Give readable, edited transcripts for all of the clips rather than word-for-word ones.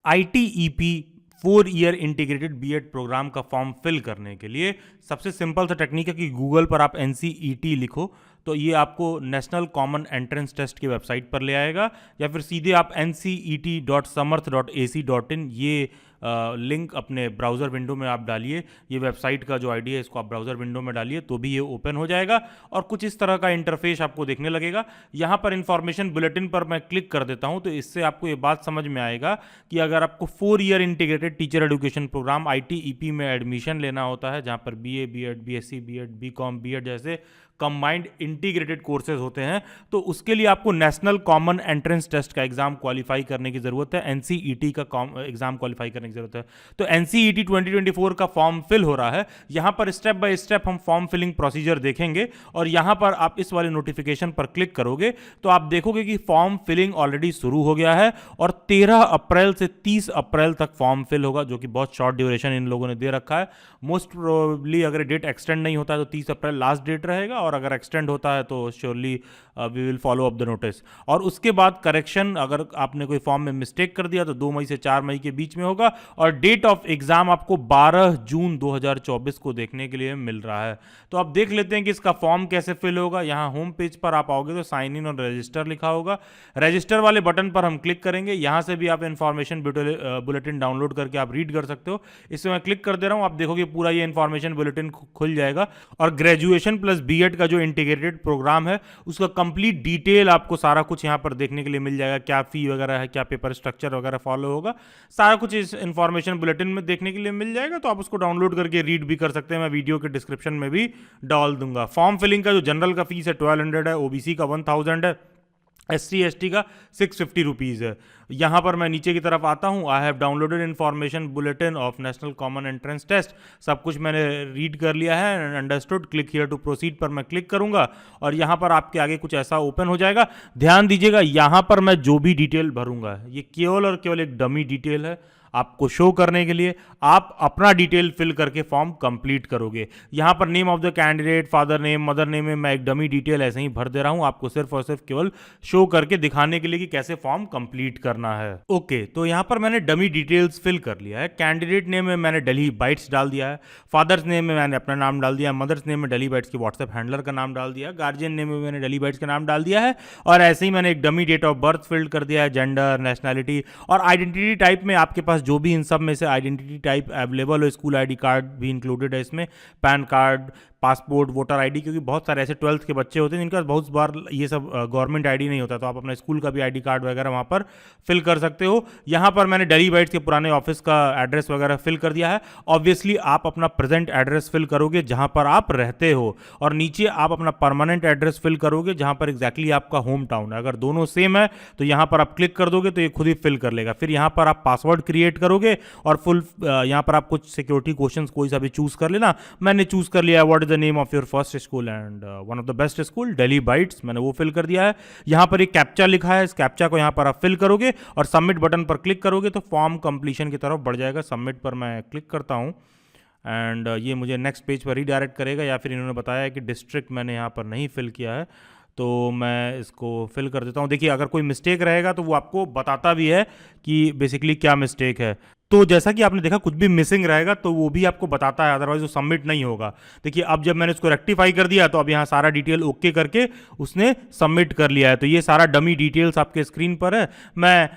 ITEP 4 year integrated BEd programme का form fill करने के लिए सबसे सिंपल सा टेक्निक है कि गूगल पर आप NCET लिखो तो ये आपको नेशनल कॉमन एंट्रेंस टेस्ट की वेबसाइट पर ले आएगा, या फिर सीधे आप ncet.samarth.ac.in ये लिंक अपने ब्राउज़र विंडो में आप डालिए। ये वेबसाइट का जो आईडी है इसको आप ब्राउज़र विंडो में डालिए तो भी ये ओपन हो जाएगा और कुछ इस तरह का इंटरफेस आपको देखने लगेगा। यहाँ पर इंफॉर्मेशन बुलेटिन पर मैं क्लिक कर देता हूँ तो इससे आपको ये बात समझ में आएगा कि अगर आपको 4 year integrated teacher education programme ITEP में एडमिशन लेना होता है, जहाँ पर BA BEd BSc BEd BCom BEd जैसे कंबाइंड इंटीग्रेटेड कोर्सेज होते हैं, तो उसके लिए आपको नेशनल कॉमन एंट्रेंस टेस्ट का एग्जाम क्वालिफाई करने की ज़रूरत है, NCET का एग्जाम क्वालिफाई करने की ज़रूरत है। तो NCET 2024 का फॉर्म फिल हो रहा है। यहाँ पर स्टेप बाय स्टेप हम फॉर्म फिलिंग प्रोसीजर देखेंगे और यहाँ पर आप इस वाले नोटिफिकेशन पर क्लिक करोगे तो आप देखोगे कि फॉर्म फिलिंग ऑलरेडी शुरू हो गया है और 13 अप्रैल से 30 अप्रैल तक फॉर्म फिल होगा, जो कि बहुत शॉर्ट ड्यूरेशन इन लोगों ने दे रखा है। मोस्ट प्रोबेबली अगर डेट एक्सटेंड नहीं होता है तो 30 अप्रैल लास्ट डेट रहेगा, और अगर एक्सटेंड होता है तो surely we will follow up the notice. और उसके बाद करेक्शन, अगर आपने कोई फॉर्म में मिस्टेक कर दिया तो 2 मई से 4 मई के बीच में होगा, और डेट ऑफ एग्जाम आपको 12 जून 2024 को देखने के लिए मिल रहा है। तो अब देख लेते हैं कि इसका फॉर्म कैसे फिल होगा। यहाँ होम पेज पर आप आओगे तो साइन इन और रजिस्टर लिखा होगा। रजिस्टर वाले बटन पर हम क्लिक करेंगे। यहाँ से भी आप इंफॉर्मेशन बुलेटिन डाउनलोड करके आप रीड कर सकते हो। इसमें मैं क्लिक कर दे रहा हूँ, आप देखोगे पूरा ये इंफॉर्मेशन बुलेटिन खुल जाएगा और ग्रेजुएशन प्लस बीएड का जो इंटीग्रेटेड प्रोग्राम है उसका कंप्लीट डिटेल आपको सारा कुछ यहाँ पर देखने के लिए मिल जाएगा। क्या फी वगैरह है, क्या पेपर स्ट्रक्चर वगैरह फॉलो होगा, सारा कुछ इस इंफॉर्मेशन बुलेटिन में देखने के लिए मिल जाएगा। तो आप उसको डाउनलोड करके रीड भी कर सकते हैं, मैं वीडियो के डिस्क्रिप्शन में भी डाल दूंगा। फॉर्म फिलिंग का जो जनरल का फीस है 1200 है, ओबीसी का 1000 है, SC ST का 650 रुपीज़ है। यहाँ पर मैं नीचे की तरफ आता हूँ, I have downloaded information bulletin of national common entrance test, सब कुछ मैंने रीड कर लिया है and understood, click here to proceed पर मैं क्लिक करूँगा और यहाँ पर आपके आगे कुछ ऐसा ओपन हो जाएगा। ध्यान दीजिएगा, यहाँ पर मैं जो भी डिटेल भरूंगा ये केवल और केवल एक डमी डिटेल है आपको शो करने के लिए। आप अपना डिटेल फिल करके फॉर्म कंप्लीट करोगे। यहाँ पर name of the candidate, father name, mother name में मैं एक डमी डिटेल ऐसे ही भर दे रहा हूँ आपको सिर्फ और सिर्फ केवल शो करके दिखाने के लिए कि कैसे फॉर्म कंप्लीट करना है। ओके, तो यहाँ पर मैंने डमी डिटेल्स फिल कर लिया है। कैंडिडेट नेम में मैंने दिल्ली बाइट्स डाल दिया है, फादर्स नेम में मैंने अपना नाम डाल दिया, मदर्स नेम में दिल्ली बाइट्स की व्हाट्सएप हैंडलर का नाम डाल दिया, गार्जियन नेम में मैंने दिल्ली बाइट्स का नाम डाल दिया है, और ऐसे ही मैंने एक dummy date of birth fill कर दिया है, जेंडर, नेशनैलिटी और आइडेंटिटी टाइप में आपके पास जो भी इन सब में से आइडेंटिटी टाइप अवेलेबल हो, स्कूल आईडी कार्ड भी इंक्लूडेड है इसमें, PAN card, passport, voter ID, क्योंकि बहुत सारे ऐसे 12th के बच्चे होते हैं जिनका बहुत बार ये सब गवर्नमेंट आईडी नहीं होता, तो आप अपना स्कूल का भी आईडी कार्ड वगैरह वहाँ पर फिल कर सकते हो। यहाँ पर मैंने दिल्ली बाइट्स के पुराने ऑफिस का एड्रेस वगैरह फिल कर दिया है। ऑब्वियसली आप अपना प्रेजेंट एड्रेस फिल करोगे जहाँ पर आप रहते हो, और नीचे आप अपना परमानेंट एड्रेस फिल करोगे जहाँ पर एग्जैक्टली आपका होम टाउन है। अगर दोनों सेम है तो यहाँ पर आप क्लिक कर दोगे तो ये खुद ही फिल कर लेगा। फिर यहाँ पर आप पासवर्ड क्रिएट करोगे और फुल यहाँ पर आप कुछ सिक्योरिटी क्वेश्चंस कोई सा भी चूज कर लेना। मैंने चूज कर लिया what is the name of your first school and one of the best school, Delhi bytes, मैंने वो फिल कर दिया है। यहाँ पर एक कैप्चा लिखा है, इस कैप्चा को यहाँ पर आप फिल करोगे और सबमिट बटन पर क्लिक करोगे तो फॉर्म कंप्लीशन की तरफ बढ़ जाएगा। सबमिट पर मैं क्लिक करता हूँ एंड ये मुझे नेक्स्ट पेज पर रीडायरेक्ट करेगा, या फिर इन्होंने बताया है कि डिस्ट्रिक्ट मैंने यहाँ पर नहीं फिल किया है तो मैं इसको फिल कर देता हूँ। देखिए, अगर कोई मिस्टेक रहेगा तो वो आपको बताता भी है कि बेसिकली क्या मिस्टेक है। तो जैसा कि आपने देखा कुछ भी मिसिंग रहेगा तो वो भी आपको बताता है, अदरवाइज वो सबमिट नहीं होगा। देखिए, अब जब मैंने इसको रेक्टिफाई कर दिया तो अब यहाँ सारा डिटेल ओके करके उसने सबमिट कर लिया है। तो ये सारा डमी डिटेल्स आपके स्क्रीन पर है। मैं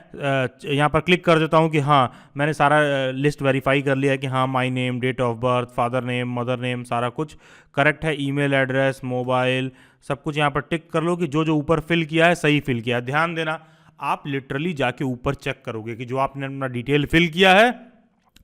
यहाँ पर क्लिक कर देता हूँ कि हाँ, मैंने सारा लिस्ट वेरीफाई कर लिया है कि हाँ, my name, date of birth, father name, mother name, सारा कुछ करेक्ट है, ईमेल एड्रेस, मोबाइल, सब कुछ यहाँ पर टिक कर लो कि जो जो ऊपर फिल किया है सही फिल किया है। ध्यान देना, आप लिटरली जाके ऊपर चेक करोगे कि जो आपने अपना डिटेल फिल किया है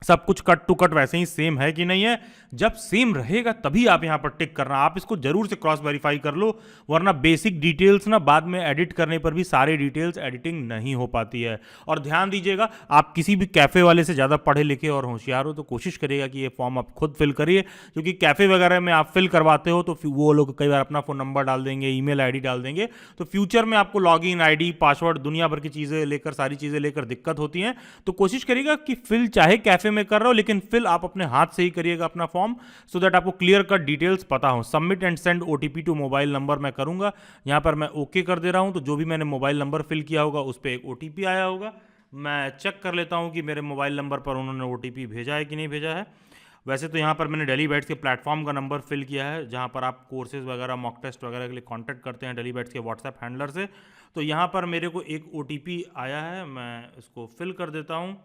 सब कुछ कट टू कट वैसे ही सेम है कि नहीं है। जब सेम रहेगा तभी आप यहाँ पर टिक करना। आप इसको जरूर से क्रॉस वेरीफाई कर लो, वरना बेसिक डिटेल्स ना बाद में एडिट करने पर भी सारी डिटेल्स एडिटिंग नहीं हो पाती है। और ध्यान दीजिएगा, आप किसी भी कैफ़े वाले से ज़्यादा पढ़े लिखे और होशियार हो तो कोशिश करिएगा कि ये फॉर्म आप खुद फिल करिए, क्योंकि कैफ़े वगैरह में आप फिल करवाते हो तो वो लोग कई बार अपना फ़ोन नंबर डाल देंगे, ईमेल आईडी डाल देंगे, तो फ्यूचर में आपको लॉगिन आईडी, पासवर्ड, दुनिया भर की चीज़ें लेकर, सारी चीज़ें लेकर दिक्कत होती हैं। तो कोशिश करिएगा कि फिल चाहे कैफ़े में कर रहे हो लेकिन फिल आप अपने हाथ से ही करिएगा अपना फॉर्म, सो दैट आपको क्लियर कट डिटेल्स पता हो। Submit and send OTP to mobile number मैं करूंगा। यहाँ पर मैं ओके कर दे रहा हूँ, तो जो भी मैंने मोबाइल नंबर फिल किया होगा उस पर एक OTP आया होगा। मैं चेक कर लेता हूँ कि मेरे मोबाइल नंबर पर उन्होंने OTP भेजा है कि नहीं भेजा है। वैसे तो यहाँ पर मैंने डेली बैट्स के प्लेटफॉर्म का नंबर फिल किया है, जहाँ पर आप कोर्सेज वगैरह मॉक टेस्ट वगैरह के लिए कांटेक्ट करते हैं डेली बैट्स के व्हाट्सएप हैंडलर से। तो यहाँ पर मेरे को एक OTP आया है, मैं इसको फिल कर देता हूँ।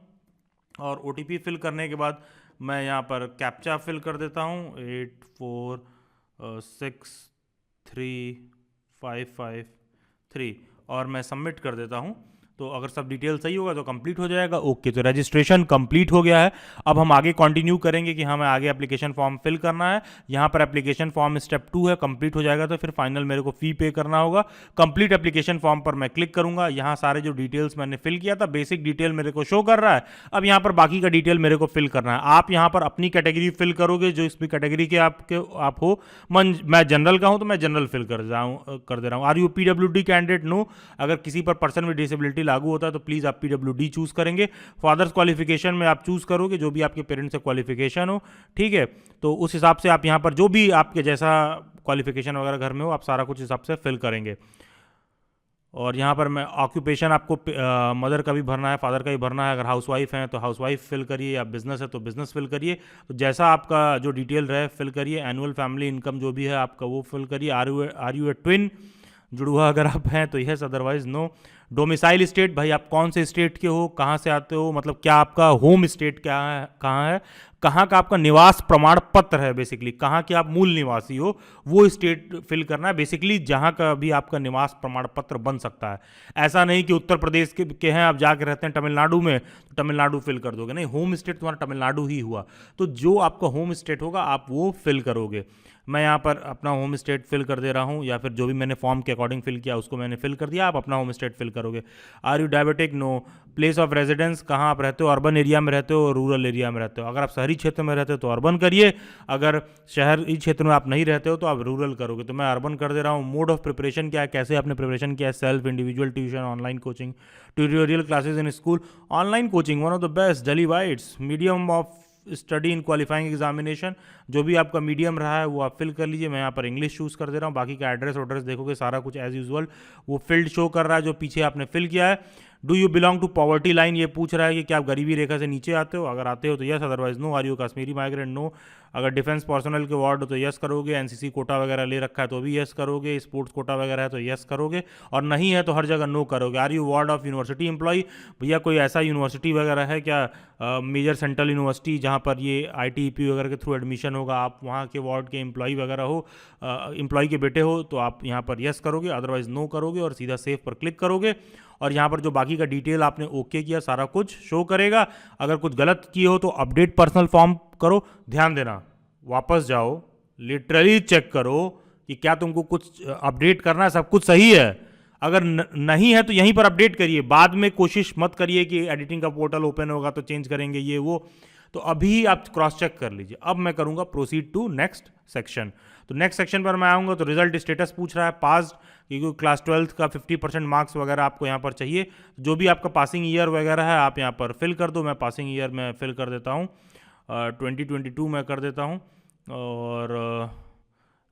और OTP फिल करने के बाद मैं यहाँ पर कैप्चा फिल कर देता हूँ 846355 और मैं सबमिट कर देता हूँ। तो अगर सब डिटेल सही होगा तो कंप्लीट हो जाएगा। ओके, तो रजिस्ट्रेशन कंप्लीट हो गया है। अब हम आगे कंटिन्यू करेंगे कि हमें आगे एप्लीकेशन फॉर्म फिल करना है। यहाँ पर एप्लीकेशन फॉर्म स्टेप 2 है, कंप्लीट हो जाएगा तो फिर फाइनल मेरे को फी पे करना होगा। कंप्लीट एप्लीकेशन फॉर्म पर मैं क्लिक करूंगा। यहाँ सारे जो डिटेल्स मैंने फिल किया था, बेसिक डिटेल मेरे को शो कर रहा है। अब यहाँ पर बाकी का डिटेल मेरे को फिल करना है। आप यहाँ पर अपनी कैटेगरी फिल करोगे, जो इस कैटेगरी के आप हो। मैं जनरल का हूँ तो मैं जनरल फिल कर दे रहा हूँ। Are you PWD candidate? No. अगर किसी पर पर्सन विद डिसेबिलिटी लागू होता है तो प्लीज़ आप PWD चूज करेंगे। फादर्स क्वालिफिकेशन में आप चूज करोगे जो भी आपके पेरेंट्स से क्वालिफिकेशन हो, ठीक है। तो उस हिसाब से आप यहाँ पर जो भी आपके जैसा क्वालिफिकेशन वगैरह घर में हो, आप सारा कुछ हिसाब से फिल करेंगे। और यहाँ पर मैं ऑक्यूपेशन आपको मदर का भी भरना है, फादर का भी भरना है। अगर हाउसवाइफ हैं तो हाउसवाइफ फिल करिए, या बिजनेस है तो बिजनेस फिल करिए। तो जैसा आपका जो डिटेल रहे फिल करिए। एनुअल फैमिली इनकम जो भी है आपका वो फिल करिए। Are you a twin? जुड़वा अगर आप हैं तो yes, otherwise no. Domicile state, भाई आप कौन से स्टेट के हो, कहाँ से आते हो, मतलब क्या आपका होम स्टेट क्या है, कहाँ है, कहाँ का आपका निवास प्रमाण पत्र है, बेसिकली कहाँ के आप मूल निवासी हो, वो स्टेट फिल करना है। बेसिकली जहाँ का भी आपका निवास प्रमाण पत्र बन सकता है। ऐसा नहीं कि उत्तर प्रदेश के हैं, आप जाके रहते हैं तमिलनाडु में तो तमिलनाडु फिल कर दोगे, नहीं, होम स्टेट तुम्हारा तमिलनाडु ही हुआ। तो जो आपका होम स्टेट होगा आप वो फिल करोगे। मैं यहाँ पर अपना होम स्टेट फिल कर दे रहा हूँ, या फिर जो भी मैंने फॉर्म के अकॉर्डिंग फिल किया उसको मैंने फिल कर दिया। आप अपना होम स्टेट फिल करोगे। Are you diabetic? No. Place of residence, कहाँ आप रहते हो, अर्बन एरिया में रहते हो, रूरल एरिया में रहते हो। अगर आप शहरी क्षेत्र में रहते हो तो अर्बन करिए, अगर शहरी क्षेत्र में आप नहीं रहते हो तो आप रूरल करोगे। तो मैं अर्बन कर दे रहा हूँ। मोड ऑफ प्रिपरेशन क्या है, कैसे आपने प्रिपरेशन किया है, self, individual tuition, online coaching, tutorial classes in school. Online coaching one of the best, daily bytes. Medium of study in qualifying examination, जो भी आपका मीडियम रहा है वो आप फिल कर लीजिए। मैं यहाँ पर इंग्लिश चूज़ कर दे रहा हूँ। बाकी का एड्रेस देखोगे सारा कुछ एज यूजुअल वो फील्ड शो कर रहा है जो पीछे आपने फिल किया है। Do you belong to poverty line, ये पूछ रहा है कि क्या आप गरीबी रेखा से नीचे आते हो। अगर आते हो तो yes, otherwise no. Are you Kashmiri migrant? No. अगर डिफेंस पर्सनल के वार्ड हो तो यस करोगे। एनसीसी कोटा वगैरह ले रखा है तो भी यस करोगे। स्पोर्ट्स कोटा वगैरह है तो यस करोगे, और नहीं है तो हर जगह नो करोगे। Are you ward of university employee, भैया कोई ऐसा यूनिवर्सिटी वगैरह है क्या, मेजर सेंट्रल यूनिवर्सिटी जहाँ पर ये ITEP वगैरह के थ्रू एडमिशन होगा, आप वहाँ के वार्ड के एम्प्लॉई वगैरह हो, एम्प्लॉई के बेटे हो, तो आप यहाँ पर यस करोगे, अदरवाइज नो करोगे और सीधा सेव पर क्लिक करोगे। और यहाँ पर जो बाकी का डिटेल आपने ओके किया सारा कुछ शो करेगा। अगर कुछ गलत किए हो तो अपडेट पर्सनल फॉर्म करो। ध्यान देना, वापस जाओ, लिटरली चेक करो कि क्या तुमको कुछ अपडेट करना है, सब कुछ सही है। अगर नहीं है तो यहीं पर अपडेट करिए, बाद में कोशिश मत करिए कि एडिटिंग का पोर्टल ओपन होगा तो चेंज करेंगे ये वो। तो अभी आप क्रॉस चेक कर लीजिए। अब मैं करूंगा प्रोसीड टू नेक्स्ट सेक्शन। तो नेक्स्ट सेक्शन पर मैं आऊँगा तो रिजल्ट स्टेटस पूछ रहा है, पास्ड, क्योंकि क्लास 12th का 50% मार्क्स वगैरह आपको यहाँ पर चाहिए। जो भी आपका पासिंग ईयर वगैरह है आप यहाँ पर फिल कर दो। मैं पासिंग ईयर में फिल कर देता हूँ 2022 में कर देता हूँ। और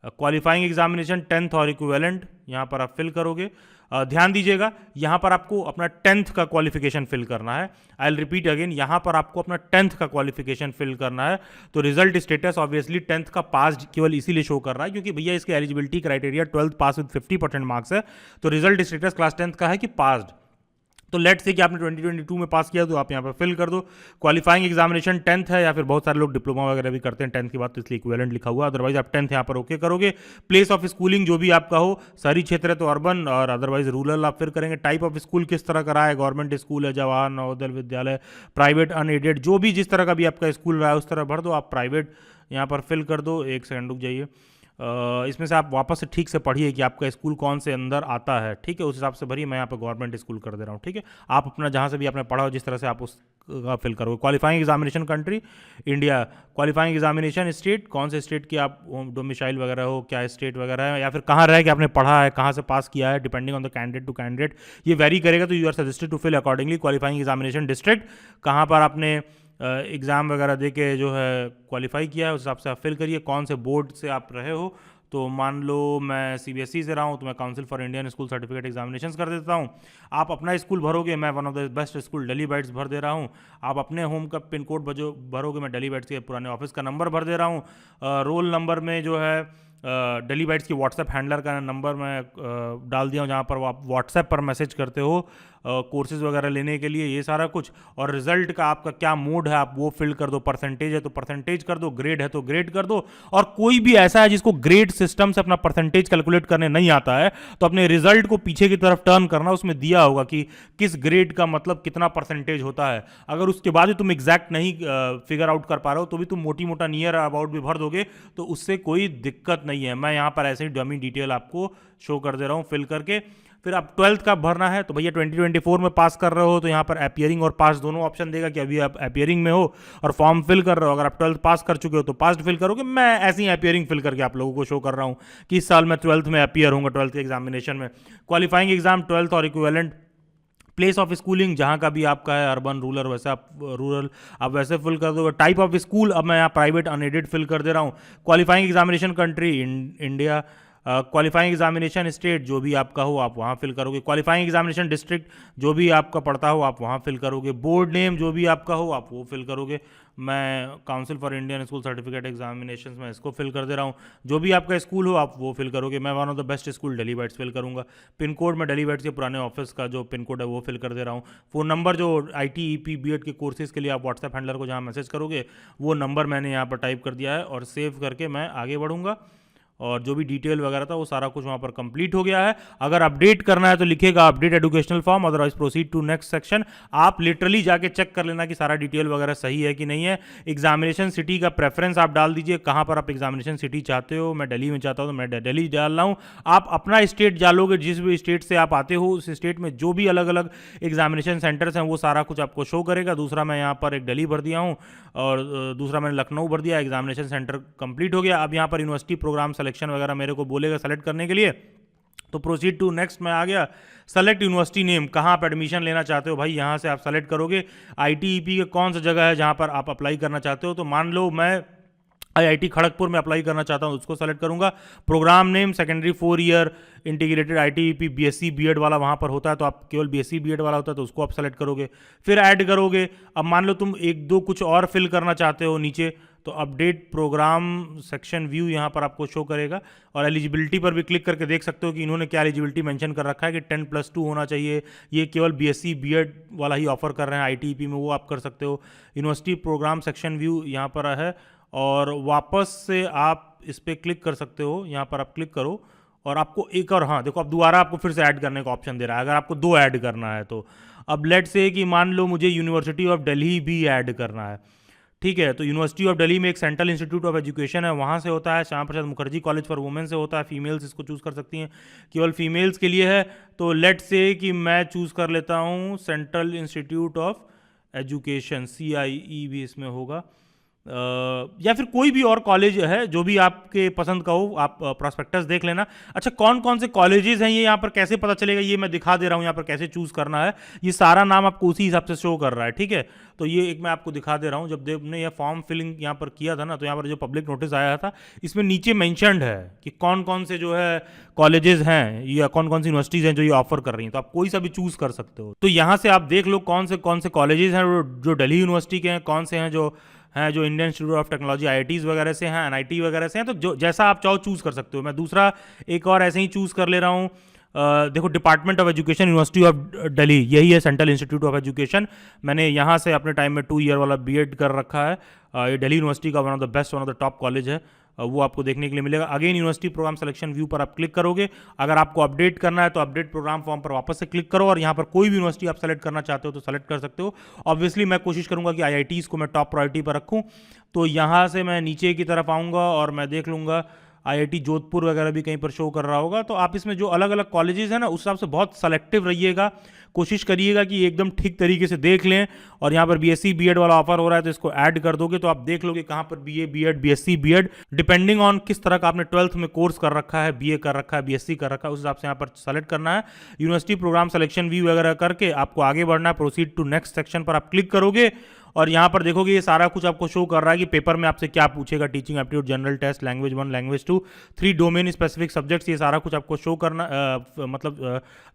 क्वालिफाइंग एग्जामिनेशन 10th और इक्विवेलेंट यहाँ पर आप फिल करोगे। ध्यान दीजिएगा, यहाँ पर आपको अपना 10th का क्वालिफिकेशन फिल करना है। आई विल रिपीट अगेन, यहाँ पर आपको अपना 10th का क्वालिफिकेशन फिल करना है। तो रिजल्ट स्टेटस ऑब्वियसली 10th का पास केवल इसीलिए शो कर रहा है क्योंकि भैया इसके eligibility criteria 12th pass with 50% marks है। तो रिजल्ट स्टेटस क्लास 10th का है कि पास्ड। तो लेट से कि आपने 2022 में पास किया तो आप यहाँ पर फिल कर दो। क्वालिफाइंग एग्जामिनेशन 10th है, या फिर बहुत सारे लोग डिप्लोमा वगैरह भी करते हैं 10th के बाद, तो इसलिए इक्विवेलेंट लिखा हुआ। अदरवाइज आप 10th यहाँ पर ओके करोगे। प्लेस ऑफ स्कूलिंग जो भी आपका हो, शहरी क्षेत्र है तो अर्बन, और अदरवाइज रूरल आप फिर करेंगे। टाइप ऑफ स्कूल किस तरह का रहा है, गवर्नमेंट स्कूल है, जवाहर नवोदय विद्यालय, प्राइवेट, अनएडेड, जो भी जिस तरह का भी आपका स्कूल रहा है उस तरह भर दो। आप प्राइवेट यहाँ पर फिल कर दो। एक सेकंड रुक जाइए, इसमें से आप वापस से ठीक से पढ़िए कि आपका स्कूल कौन से अंदर आता है, ठीक है, उस हिसाब से भरिए। मैं यहाँ पर गवर्नमेंट स्कूल कर दे रहा हूँ, ठीक है। आप अपना जहाँ से भी आपने पढ़ा हो जिस तरह से आप उसका फिल करोगे। Qualifying examination country India, qualifying examination state, कौन से स्टेट की आप डोमिसाइल वगैरह हो, क्या स्टेट वगैरह है, या फिर कहाँ रह के आपने पढ़ा है, कहाँ से पास किया है, depending on the candidate to candidate ये वेरी करेगा। तो you are suggested to fill accordingly. Qualifying examination district, कहाँ पर आपने एग्ज़ाम वगैरह दे के जो है क्वालिफाई किया है उस हिसाब से आप फिल करिए। कौन से बोर्ड से आप रहे हो तो मान लो मैं सीबीएसई से रहा हूँ तो मैं council for Indian school certificate examinations कर देता हूँ। आप अपना स्कूल भरोगे, मैं one of the best school Delhi bytes भर दे रहा हूँ। आप अपने होम का पिन कोड भरोगे, मैं दिल्ली बाइट्स के पुराने ऑफिस का नंबर भर दे रहा हूँ। रोल नंबर में जो है दिल्ली बाइट्स की व्हाट्सएप हैंडलर का नंबर मैं डाल दिया हूँ, जहाँ पर आप व्हाट्सएप पर मैसेज करते हो कोर्सेज़ वगैरह लेने के लिए, ये सारा कुछ। और रिजल्ट का आपका क्या मोड है आप वो फिल कर दो, परसेंटेज है तो परसेंटेज कर दो, ग्रेड है तो ग्रेड कर दो। और कोई भी ऐसा है जिसको ग्रेड सिस्टम से अपना परसेंटेज कैलकुलेट करने नहीं आता है तो अपने रिजल्ट को पीछे की तरफ टर्न करना, उसमें दिया होगा कि किस ग्रेड का मतलब कितना परसेंटेज होता है। अगर उसके बाद भी तुम एग्जैक्ट नहीं फिगर आउट कर पा रहे हो तो भी तुम मोटी मोटा नियर अबाउट भी भर दोगे, तो उससे कोई दिक्कत नहीं है। मैं यहाँ पर ऐसे ही डमी डिटेल आपको शो कर दे रहा हूँ फिल करके। फिर आप 12th का भरना है तो भैया 2024 में पास कर रहे हो तो यहाँ पर अपियरिंग और पास दोनों ऑप्शन देगा कि अभी आप अपियरिंग में हो और फॉर्म फिल कर रहे हो। अगर आप 12th पास कर चुके हो तो पास फिल करोगे। मैं ऐसे ही अपियरिंग फिल करके आप लोगों को शो कर रहा हूँ कि इस साल मैं 12th में अपियर होऊंगा 12th के एग्जामिनेशन में। क्वालिफाइंग एग्जाम 12th और इक्विवेलेंट प्लेस ऑफ स्कूलिंग जहाँ का भी आपका है, अर्बन रूरल, वैसे आप रूरल आप वैसे फिल कर दोगे। टाइप ऑफ स्कूल अब मैं यहाँ प्राइवेट अनएडेड फिल कर दे रहा हूँ। Qualifying examination country India, qualifying examination state जो भी आपका हो आप वहाँ फिल करोगे। क्वालिफाइंग एग्जामिनेशन डिस्ट्रिक्ट जो भी आपका पड़ता हो आप वहाँ फिल करोगे। बोर्ड नेम जो भी आपका हो आप वो फिल करोगे। मैं council for Indian school certificate examinations में इसको फिल कर दे रहा हूँ। जो भी आपका स्कूल हो आप वो फिल करोगे। मैं one of the best school Delhi बाइट्स फिल करूँगा। पिन कोड में दिल्ली बाइट्स के पुराने ऑफिस का जो पिन कोड है वो फिल कर दे रहा हूँ। फ़ोन नंबर जो IT EP BEd के कोर्सेज़ के लिए आप व्हाट्सएप हैंडलर को जहाँ मैसेज करोगे वो नंबर मैंने यहाँ पर टाइप कर दिया है और सेव करके मैं आगे बढ़ूँगा। और जो भी डिटेल वगैरह था वो सारा कुछ वहाँ पर कंप्लीट हो गया है। अगर अपडेट करना है तो लिखेगा update educational form, otherwise proceed to next section. आप लिटरली जाके चेक कर लेना कि सारा डिटेल वगैरह सही है कि नहीं है। एग्जामिनेशन सिटी का प्रेफरेंस आप डाल दीजिए, कहाँ पर आप एग्जामिनेशन सिटी चाहते हो। मैं दिल्ली में चाहता हूँ तो मैं दिल्ली डाल रहा हूँ। आप अपना स्टेट डालोगे, जिस भी स्टेट से आप आते हो उस स्टेट में जो भी अलग अलग एग्जामिनेशन सेंटर्स हैं वो सारा कुछ आपको शो करेगा। दूसरा मैं यहाँ पर एक दिल्ली भर दिया हूँ और दूसरा मैंने लखनऊ भर दिया। एग्जामिनेशन सेंटर कंप्लीट हो गया। अब यहाँ पर यूनिवर्सिटी प्रोग्राम सिलेक्शन वगैरह मेरे को बोलेगा सेलेक्ट करने के लिए, तो प्रोसीड टू नेक्स्ट में आ गया। सेलेक्ट यूनिवर्सिटी नेम, कहाँ आप एडमिशन लेना चाहते हो भाई यहाँ से आप सेलेक्ट करोगे। IT EP के कौन सा जगह है जहाँ पर आप अप्लाई करना चाहते हो। तो मान लो मैं IIT खड़गपुर में अप्लाई करना चाहता हूँ, उसको सेलेक्ट करूँगा। Program name secondary 4 year integrated IT EP BSc BEd वाला वहाँ पर होता है तो आप केवल BSc BEd वाला होता है तो उसको आप सेलेक्ट करोगे, फिर ऐड करोगे। अब मान लो तुम एक दो कुछ और फिल करना चाहते हो नीचे, तो अपडेट प्रोग्राम सेक्शन व्यू यहाँ पर आपको शो करेगा। और एलिजिबिलिटी पर भी क्लिक करके देख सकते हो कि इन्होंने क्या एलिजिबिलिटी मेंशन कर रखा है कि 10+2 होना चाहिए। ये केवल BSc BEd वाला ही ऑफर कर रहे हैं IT EP में, वो आप कर सकते हो। यूनिवर्सिटी प्रोग्राम सेक्शन व्यू यहाँ पर है और वापस से आप इस पर क्लिक कर सकते हो। यहाँ पर आप क्लिक करो और आपको एक और, हाँ देखो अब दोबारा आपको फिर से ऐड करने का ऑप्शन दे रहा है अगर आपको 2 ऐड करना है तो। अब लेट से कि मान लो मुझे यूनिवर्सिटी ऑफ दिल्ली भी ऐड करना है, ठीक है। तो यूनिवर्सिटी ऑफ दिल्ली में एक सेंट्रल इंस्टीट्यूट ऑफ एजुकेशन है, वहाँ से होता है। Shyama Prasad Mukherjee college for women से होता है। फीमेल्स इसको चूज़ कर सकती हैं, केवल फीमेल्स के लिए है। तो लेट से कि मैं चूज़ कर लेता हूँ central institute of education, CIE भी इसमें होगा, या फिर कोई भी और कॉलेज है जो भी आपके पसंद का हो। आप प्रॉस्पेक्टस देख लेना। अच्छा कौन कौन से कॉलेजेस हैं ये यहाँ पर कैसे पता चलेगा, ये मैं दिखा दे रहा हूँ यहाँ पर कैसे चूज़ करना है। ये सारा नाम आपको उसी हिसाब से शो कर रहा है, ठीक है। तो ये एक मैं आपको दिखा दे रहा हूँ। जब हमने ये फॉर्म फिलिंग यहाँ पर किया था ना तो यहाँ पर जो पब्लिक नोटिस आया था इसमें नीचे मैंशनड है कि कौन कौन से जो है कॉलेजेस हैं या कौन कौन सी यूनिवर्सिटीज़ हैं जो ये ऑफर कर रही हैं। तो आप कोई सा भी चूज़ कर सकते हो। तो यहाँ से आप देख लो कौन से कॉलेजेस हैं जो दिल्ली यूनिवर्सिटी के हैं, कौन से हैं जो Indian institute of technology IITs वगैरह से हैं, NIT वगैरह से हैं। तो जो जैसा आप चाहो चूज़ कर सकते हो। मैं दूसरा एक और ऐसे ही चूज़ कर ले रहा हूँ। देखो department of education university of Delhi, यही है सेंट्रल इंस्टीट्यूट ऑफ एजुकेशन। मैंने यहाँ से अपने टाइम में 2 ईयर वाला BEd कर रखा है। ये दिल्ली यूनिवर्सिटी का one of the best, one of the top college है। वो आपको देखने के लिए मिलेगा। Again university program selection view पर आप क्लिक करोगे। अगर आपको अपडेट करना है तो अपडेट प्रोग्राम फॉर्म पर वापस से क्लिक करो और यहाँ पर कोई भी यूनिवर्सिटी आप सेलेक्ट करना चाहते हो तो सेलेक्ट कर सकते हो। ऑब्वियसली मैं कोशिश करूँगा कि IITs को मैं टॉप प्रायोरिटी पर रखूँ। तो यहाँ से मैं नीचे की तरफ आऊँगा और मैं देख लूँगा IIT जोधपुर वगैरह भी कहीं पर शो कर रहा होगा। तो आप इसमें जो अलग अलग कॉलेजेस हैं ना उस हिसाब से बहुत सेलेक्टिव रहिएगा। कोशिश करिएगा कि एकदम ठीक तरीके से देख लें। और यहाँ पर BSc BEd वाला ऑफर हो रहा है तो इसको ऐड कर दोगे तो आप देख लोगे कहाँ पर BA BEd BSc BEd depending on किस तरह का आपने 12th में कोर्स कर रखा है, BA कर रखा है, BSc कर रखा है, उस हिसाब से यहाँ पर सेलेक्ट करना है। यूनिवर्सिटी प्रोग्राम सिलेक्शन व्यू वगैरह करके आपको आगे बढ़ना है। प्रोसीड टू नेक्स्ट सेक्शन पर आप क्लिक करोगे और यहाँ पर देखोगे ये सारा कुछ आपको शो कर रहा है कि पेपर में आपसे क्या पूछेगा, teaching aptitude, general test, language 1, language 2, 3 domain specific subjects, ये सारा कुछ आपको शो करना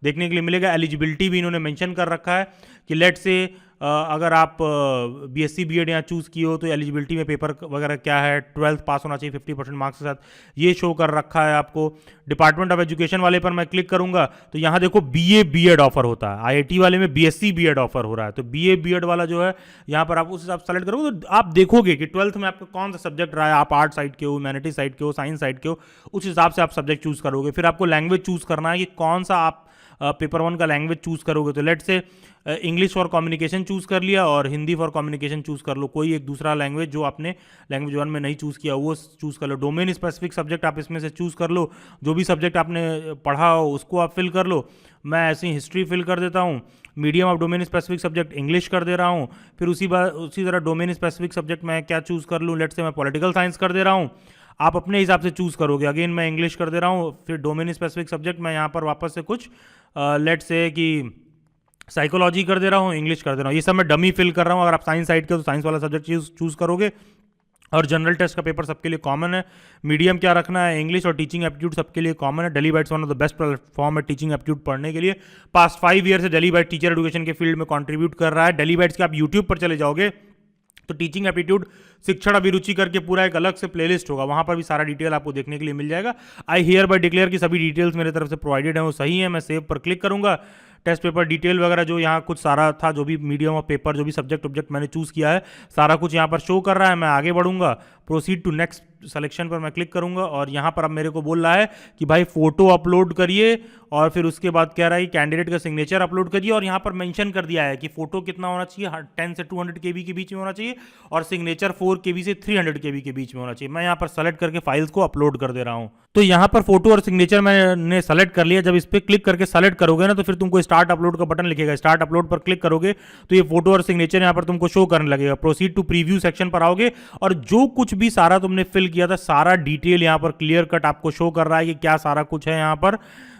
देखने के लिए मिलेगा। एलिजिबिलिटी भी इन्होंने मेंशन कर रखा है कि लेट से अगर आप बीएससी बीएड यहाँ चूज़ किए हो तो एलिजिबिलिटी में पेपर वगैरह क्या है, 12th पास होना चाहिए 50% मार्क्स के साथ, ये शो कर रखा है आपको। डिपार्टमेंट ऑफ एजुकेशन वाले पर मैं क्लिक करूंगा तो यहाँ देखो बीए बीएड ऑफर होता है, आईआईटी वाले में बीएससी बीएड ऑफर हो रहा है, तो बीए बीएड वाला जो है यहाँ पर आप उस हिसाब से सेलेक्ट करोगे तो आप देखोगे कि 12th में आपका कौन सा सब्जेक्ट रहा है, आप आर्ट साइड के हो, ह्यूमैनिटी साइड के हो, साइंस साइड के हो, उस हिसाब से आप सब्जेक्ट चूज़ करोगे। फिर आपको लैंग्वेज चूज़ करना है कि कौन सा आप पेपर 1 का लैंग्वेज चूज़ करोगे, तो लेट से इंग्लिश फॉर कम्युनिकेशन चूज़ कर लिया और हिंदी फॉर कम्युनिकेशन चूज़ कर लो, कोई एक दूसरा लैंग्वेज जो आपने लैंग्वेज 1 में नहीं चूज़ किया वो चूज़ कर लो। डोमेन स्पेसिफिक सब्जेक्ट आप इसमें से चूज़ कर लो, जो भी सब्जेक्ट आपने पढ़ा हो उसको आप फिल कर लो। मैं ऐसे ही हिस्ट्री फिल कर देता हूँ, medium of domain specific subject English कर दे रहा हूँ, फिर उसी तरह डोमेन स्पेसिफिक सब्जेक्ट मैं क्या चूज़ कर लूँ, लेट से मैं पॉलिटिकल साइंस कर दे रहा हूँ, आप अपने हिसाब से चूज़ करोगे। अगेन मैं इंग्लिश कर दे रहा हूँ, फिर डोमेन स्पेसिफिक सब्जेक्ट मैं यहाँ पर वापस से कुछ लेट से कि साइकोलॉजी कर दे रहा हूँ, इंग्लिश कर दे रहा हूँ, ये सब मैं डमी फिल कर रहा हूँ। अगर आप साइंस साइड के हो तो साइंस वाला सब्जेक्ट चूज़ करोगे। और जनरल टेस्ट का पेपर सबके लिए कॉमन है, मीडियम क्या रखना है, इंग्लिश और टीचिंग एप्टीट्यूड सबके लिए कॉमन है। Daily bytes one of the best platform है टीचिंग एप्टीट्यूड पढ़ने के लिए। पास्ट 5 ईयर से डेली बाइट टीचर एजुकेशन के फील्ड में कंट्रीब्यूट कर रहा है। डेली बाइट्स के आप यूट्यूब पर चले जाओगे तो टीचिंग एप्टीट्यूड शिक्षण अभिरुचि करके पूरा एक अलग से प्लेलिस्ट होगा, वहाँ पर भी सारा डिटेल आपको देखने के लिए मिल जाएगा। आई हियर बाय डिक्लेयर की सभी डिटेल्स मेरे तरफ से प्रोवाइडेड है वो सही है। मैं सेव पर क्लिक करूँगा, टेस्ट पेपर डिटेल वगैरह जो यहाँ कुछ सारा था, जो भी मीडियम ऑफ पेपर, जो भी सब्जेक्ट ऑब्जेक्ट मैंने चूज़ किया है, सारा कुछ यहाँ पर शो कर रहा है। मैं आगे बढ़ूंगा, प्रोसीड टू नेक्स्ट सिलेक्शन पर मैं क्लिक करूंगा और यहाँ पर अब मेरे को बोल रहा है कि भाई फोटो अपलोड करिए और फिर उसके बाद कह रहा है कैंडिडेट का सिग्नेचर अपलोड करिए। और यहाँ पर मेंशन कर दिया है कि फोटो कितना होना चाहिए, 10 से 200 KB के बीच में होना चाहिए और सिग्नेचर 4 KB से 300 KB के बीच में होना चाहिए। मैं यहाँ पर सेलेक्ट करके फाइल्स को अपलोड कर दे रहा हूँ। तो यहाँ पर फोटो और सिग्नेचर मैंने सेलेक्ट कर लिया। जब इस पर क्लिक करके सेलेक्ट करोगे ना तो फिर तुमको स्टार्ट अपलोड का बटन लिखेगा, स्टार्ट अपलोड पर क्लिक करोगे तो ये फोटो और सिग्नेचर यहाँ पर तुमको शो करने लगेगा। प्रोसीड टू प्रीव्यू सेक्शन पर आओगे और जो कुछ भी सारा तुमने फिल किया था सारा डिटेल यहाँ पर क्लियर कट आपको शो कर रहा है कि क्या सारा कुछ है। यहाँ पर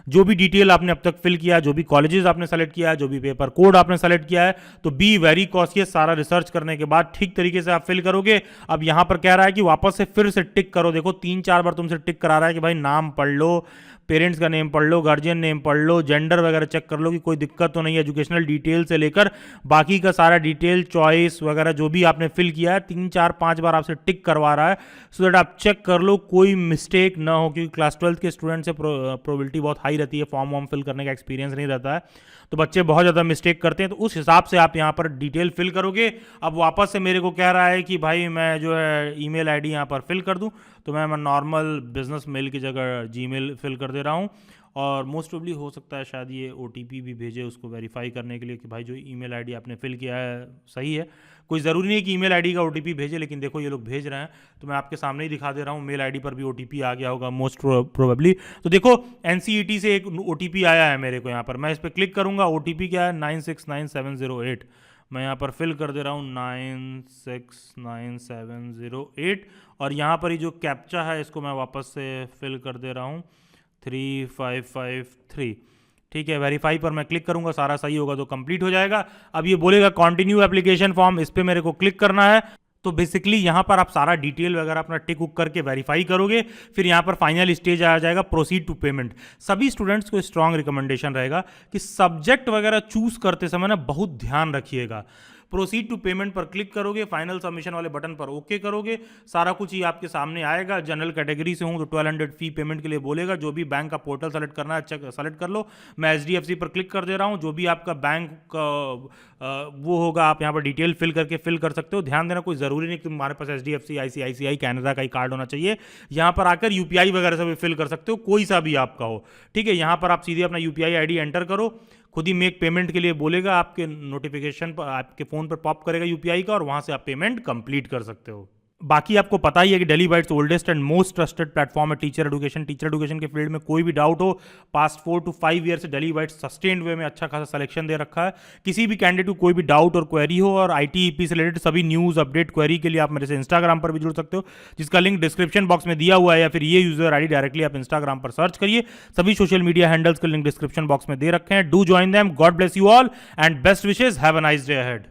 जो भी डिटेल आपने अब तक फिल किया, जो भी कॉलेजेस आपने सेलेक्ट किया है, जो भी पेपर कोड आपने सेलेक्ट किया है, तो बी वेरी कॉशियस। सारा रिसर्च करने के बाद ठीक तरीके से आप फिल करोगे। अब यहाँ पर कह रहा है कि वापस से फिर से टिक करो। देखो 3-4 बार तुमसे टिक करा रहा है कि भाई नाम पढ़ लो, पेरेंट्स का नेम पढ़ लो, गार्जियन नेम पढ़ लो, जेंडर वगैरह चेक कर लो कि कोई दिक्कत तो नहीं है। एजुकेशनल डिटेल से लेकर बाकी का सारा डिटेल, चॉइस वगैरह जो भी आपने फिल किया है 3-4-5 बार आपसे टिक करवा रहा है, सो दैट आप चेक कर लो कोई मिस्टेक ना हो, क्योंकि क्लास 12th के स्टूडेंट से प्रोबेबिलिटी बहुत हाई रहती है, फॉर्म वॉर्म फिल करने का एक्सपीरियंस नहीं रहता है, तो बच्चे बहुत ज़्यादा मिस्टेक करते हैं। तो उस हिसाब से आप यहाँ पर डिटेल फिल करोगे। अब वापस से मेरे को कह रहा है कि भाई मैं जो है ईमेल आईडी यहाँ पर फिल कर दूँ, तो मैं नॉर्मल बिजनेस मेल की जगह जीमेल फिल कर दे रहा हूँ। और मोस्ट प्रोबेबली हो सकता है शायद ये OTP भी भेजे उसको वेरीफाई करने के लिए कि भाई जो ईमेल आईडी आपने फिल किया है सही है। कोई ज़रूरी नहीं कि ईमेल आईडी का OTP भेजे, लेकिन देखो ये लोग भेज रहे हैं तो मैं आपके सामने ही दिखा दे रहा हूँ। मेल आईडी पर भी OTP आ गया होगा मोस्ट प्रोबेबली। तो देखो NCET से एक OTP आया है मेरे को यहाँ पर, मैं इस पर क्लिक करूँगा। OTP क्या है, 969708। मैं यहाँ पर फिल कर दे रहा हूँ 969708 और यहाँ पर ही जो कैप्चा है इसको मैं वापस से फिल कर दे रहा हूँ 3553। ठीक है, वेरीफाई पर मैं क्लिक करूंगा, सारा सही होगा तो कंप्लीट हो जाएगा। अब ये बोलेगा कंटिन्यू एप्लीकेशन फॉर्म, इस पर मेरे को क्लिक करना है। तो बेसिकली यहाँ पर आप सारा डिटेल वगैरह अपना टिक उक करके वेरीफाई करोगे। फिर यहाँ पर फाइनल स्टेज आ जाएगा प्रोसीड टू पेमेंट। सभी स्टूडेंट्स को स्ट्रांग रिकमेंडेशन रहेगा कि सब्जेक्ट वगैरह चूज करते समय ना बहुत ध्यान रखिएगा। प्रोसीड टू पेमेंट पर क्लिक करोगे, फाइनल सबमिशन वाले बटन पर ओके करोगे, सारा कुछ ही आपके सामने आएगा। जनरल कैटेगरी से हूँ तो 1200 फी पेमेंट के लिए बोलेगा। जो भी बैंक का पोर्टल सेलेक्ट करना है चेक सेलेक्ट कर लो। मैं HDFC पर क्लिक कर दे रहा हूँ। जो भी आपका बैंक का वो होगा आप यहाँ पर डिटेल फिल करके फिल कर सकते हो। ध्यान देना कोई ज़रूरी नहीं कि तुम्हारे पास HDFC, ICICI, कैनरा का ही कार्ड होना चाहिए। यहाँ पर आकर UPI वगैरह से भी फिल कर सकते हो, कोई सा भी आपका हो। ठीक है, यहाँ पर आप सीधे अपना UPI ID एंटर करो, खुद ही मेक पेमेंट के लिए बोलेगा, आपके नोटिफिकेशन पर आपके फ़ोन पर पॉप करेगा UPI का और वहाँ से आप पेमेंट कंप्लीट कर सकते हो। बाकी आपको पता ही है कि daily bytes oldest and most trusted platform है टीचर एजुकेशन के फील्ड में कोई भी डाउट हो, पास्ट 4 to 5 ईयर से डेली बाइट्स सस्टेन्ड वे में अच्छा खासा सिलेक्शन दे रखा है। किसी भी कैंडिडेट को कोई भी डाउट और क्वेरी हो और ITEP से रिलेटेड सभी न्यूज़ अपडेट क्वेरी के लिए आप मेरे से इंस्टाग्राम पर भी जुड़ सकते हो, जिसका लिंक डिस्क्रिप्शन बॉक्स में दिया हुआ है, या फिर ये यूजर ID डायरेक्टली आप इंस्टाग्राम पर सर्च करिए। सभी सोशल मीडिया हैंडल्स के लिंक डिस्क्रिप्शन बॉक्स में दे रखे हैं। Do join them. God bless you all and best wishes. Have a nice day ahead.